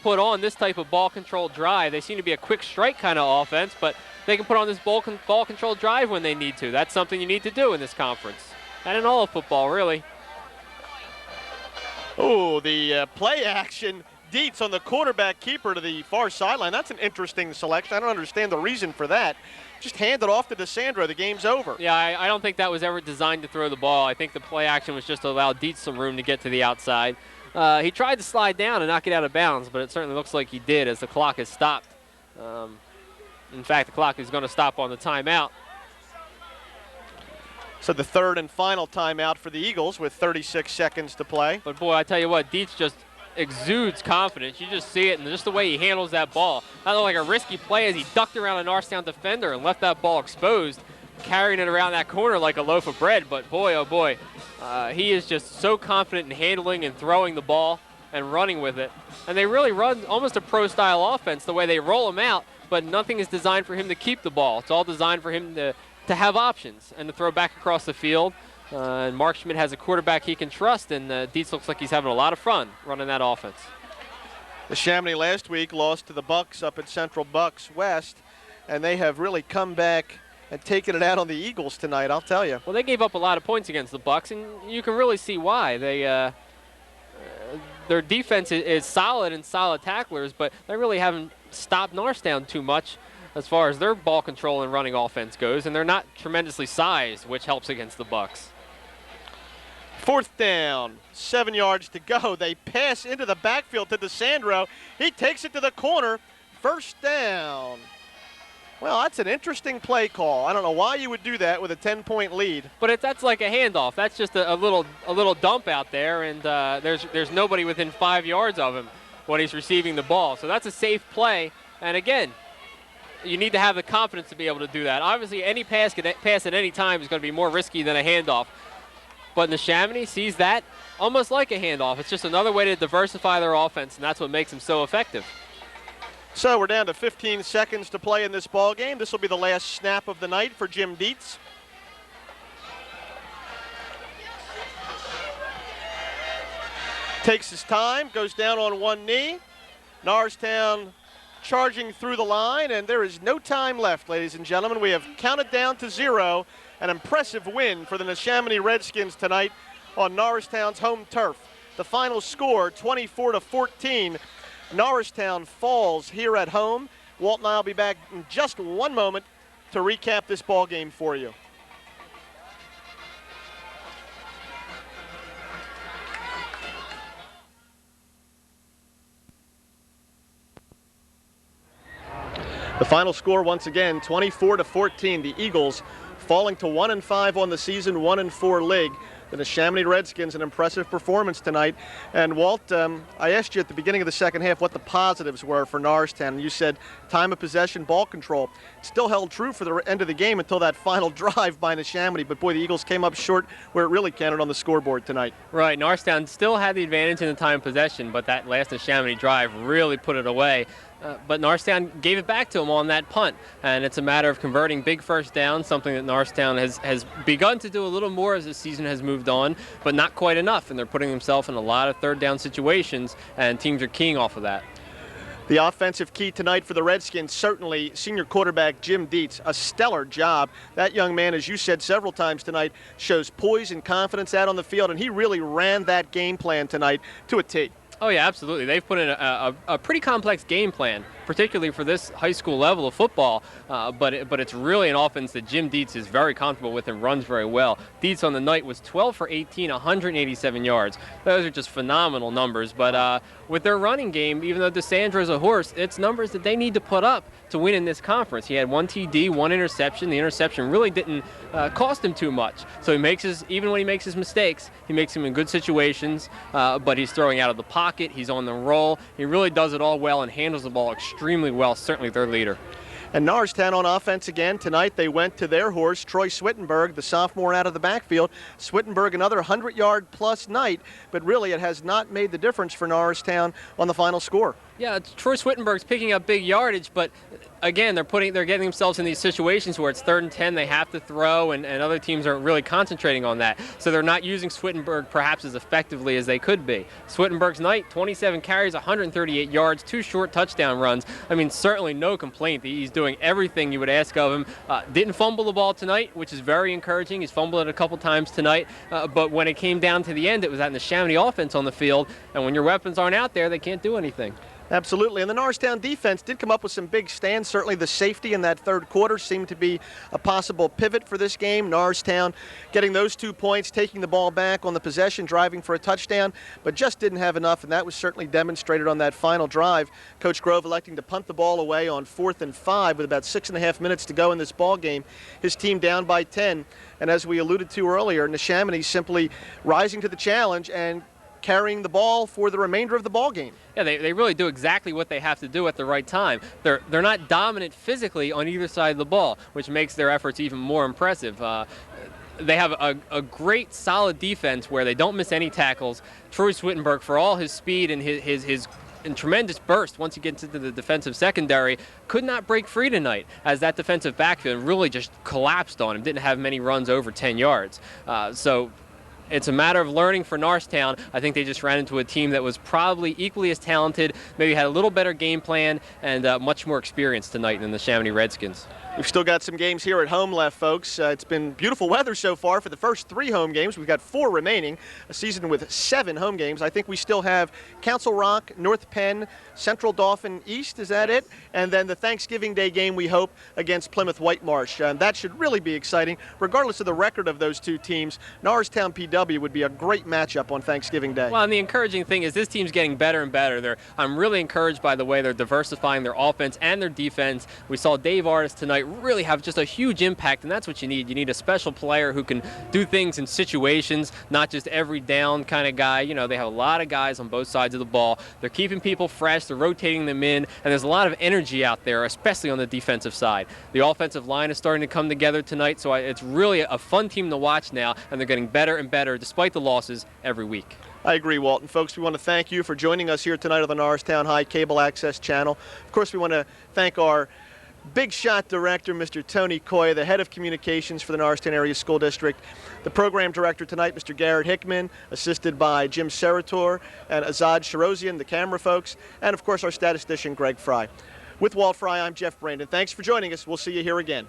put on this type of ball control drive. They seem to be a quick strike kind of offense, but they can put on this ball control drive when they need to. That's something you need to do in this conference, and in all of football, really. Oh, the play action. Dietz on the quarterback keeper to the far sideline. That's an interesting selection. I don't understand the reason for that. Just hand it off to DeSandro. The game's over. Yeah, I don't think that was ever designed to throw the ball. I think the play action was just to allow Dietz some room to get to the outside. He tried to slide down and knock it out of bounds, but it certainly looks like he did as the clock has stopped. In fact, the clock is going to stop on the timeout. So the third and final timeout for the Eagles with 36 seconds to play. But, boy, I tell you what, Dietz just exudes confidence. You just see it, and just the way he handles that ball. That looked like a risky play as he ducked around a Norristown defender and left that ball exposed, carrying it around that corner like a loaf of bread. But, boy, oh, boy, he is just so confident in handling and throwing the ball and running with it. And they really run almost a pro-style offense the way they roll him out, but nothing is designed for him to keep the ball. It's all designed for him to have options and to throw back across the field. And Mark Schmidt has a quarterback he can trust, and Dietz looks like he's having a lot of fun running that offense. Neshamity last week lost to the Bucks up at Central Bucks West, and they have really come back and taken it out on the Eagles tonight, I'll tell you. Well, they gave up a lot of points against the Bucks, and you can really see why. They their defense is solid and solid tacklers, but they really haven't stopped Norristown too much as far as their ball control and running offense goes, and they're not tremendously sized, which helps against the Bucks. Fourth down, 7 yards to go. They pass into the backfield to DeSandro. He takes it to the corner. First down. Well, that's an interesting play call. I don't know why you would do that with a 10-point lead. But that's like a handoff. That's just a little dump out there, and there's nobody within 5 yards of him when he's receiving the ball. So that's a safe play. And again, you need to have the confidence to be able to do that. Obviously, any pass at any time is going to be more risky than a handoff. But Neshamity sees that almost like a handoff. It's just another way to diversify their offense, and that's what makes them so effective. So we're down to 15 seconds to play in this ball game. This will be the last snap of the night for Jim Dietz. Takes his time, goes down on one knee. Norristown charging through the line, and there is no time left, ladies and gentlemen. We have counted down to 0. An impressive win for the Neshamity Redskins tonight on Norristown's home turf. The final score, 24-14. Norristown falls here at home. Walt and I will be back in just one moment to recap this ball game for you. The final score once again, 24-14. The Eagles falling to 1-5 on the season, 1-4 league. The Neshamity Redskins, an impressive performance tonight. And Walt, I asked you at the beginning of the second half what the positives were for Norristown, and you said time of possession, ball control. It still held true for the end of the game until that final drive by Neshamity, but boy, the Eagles came up short where it really counted on the scoreboard tonight. Right, Norristown still had the advantage in the time of possession, but that last Neshamity drive really put it away. But Norristown gave it back to him on that punt, and it's a matter of converting big first down, something that Norristown has begun to do a little more as the season has moved on, but not quite enough, and they're putting themselves in a lot of third down situations, and teams are keying off of that. The offensive key tonight for the Redskins, certainly senior quarterback Jim Dietz, a stellar job. That young man, as you said several times tonight, shows poise and confidence out on the field, and he really ran that game plan tonight to a T. Oh, yeah, absolutely. They've put in a pretty complex game plan, particularly for this high school level of football, but it's really an offense that Jim Dietz is very comfortable with and runs very well. Dietz on the night was 12 for 18, 187 yards. Those are just phenomenal numbers, but with their running game, even though DeSandro's a horse, it's numbers that they need to put up to win in this conference. He had 1 TD, 1 interception. The interception really didn't cost him too much. So even when he makes his mistakes, he makes them in good situations, but he's throwing out of the pocket, he's on the roll. He really does it all well and handles the ball extremely well, certainly their leader. And Norristown on offense again tonight. They went to their horse, Troy Swittenberg, the sophomore out of the backfield. Swittenberg, another 100-yard plus night, but really it has not made the difference for Norristown on the final score. Yeah, Troy Swittenberg's picking up big yardage, but again, they're getting themselves in these situations where it's 3rd and 10, they have to throw, and other teams aren't really concentrating on that. So they're not using Swittenberg perhaps as effectively as they could be. Swittenberg's night, 27 carries, 138 yards, 2 short touchdown runs. I mean, certainly no complaint. He's doing everything you would ask of him. Didn't fumble the ball tonight, which is very encouraging. He's fumbled it a couple times tonight, but when it came down to the end, it was that Neshamity offense on the field, and when your weapons aren't out there, they can't do anything. Absolutely, and the Norristown defense did come up with some big stands. Certainly the safety in that 3rd quarter seemed to be a possible pivot for this game. Norristown getting those 2 points, taking the ball back on the possession, driving for a touchdown, but just didn't have enough, and that was certainly demonstrated on that final drive. Coach Grove electing to punt the ball away on 4th and 5 with about 6.5 minutes to go in this ball game. His team down by 10, and as we alluded to earlier, Neshamity simply rising to the challenge and carrying the ball for the remainder of the ball game. Yeah, they really do exactly what they have to do at the right time. They're not dominant physically on either side of the ball, which makes their efforts even more impressive. They have a great, solid defense where they don't miss any tackles. Troy Swittenberg, for all his speed and his tremendous burst once he gets into the defensive secondary, could not break free tonight as that defensive backfield really just collapsed on him, didn't have many runs over 10 yards. So it's a matter of learning for Norristown. I think they just ran into a team that was probably equally as talented, maybe had a little better game plan, and much more experience tonight than the Neshamity Redskins. We've still got some games here at home left, folks. It's been beautiful weather so far for the first 3 home games. We've got 4 remaining, a season with 7 home games. I think we still have Council Rock, North Penn, Central Dauphin East, is that it? And then the Thanksgiving Day game, we hope, against Plymouth Whitemarsh. That should really be exciting. Regardless of the record of those 2 teams, Norristown PW would be a great matchup on Thanksgiving Day. Well, and the encouraging thing is this team's getting better and better. I'm really encouraged by the way they're diversifying their offense and their defense. We saw Dave Artis tonight really have just a huge impact, and that's what you need. You need a special player who can do things in situations, not just every down kind of guy. You know, they have a lot of guys on both sides of the ball. They're keeping people fresh, they're rotating them in, and there's a lot of energy out there, especially on the defensive side. The offensive line is starting to come together tonight, so it's really a fun team to watch now, and they're getting better and better despite the losses every week. I agree, Walton. Folks, we want to thank you for joining us here tonight on the Norristown High Cable Access Channel. Of course, we want to thank our big shot director, Mr. Tony Coy, the head of communications for the Norristown Area School District. The program director tonight, Mr. Garrett Hickman, assisted by Jim Serator and Azad Shirozian, the camera folks, and of course our statistician, Greg Fry. With Walt Fry, I'm Jeff Brandon. Thanks for joining us. We'll see you here again.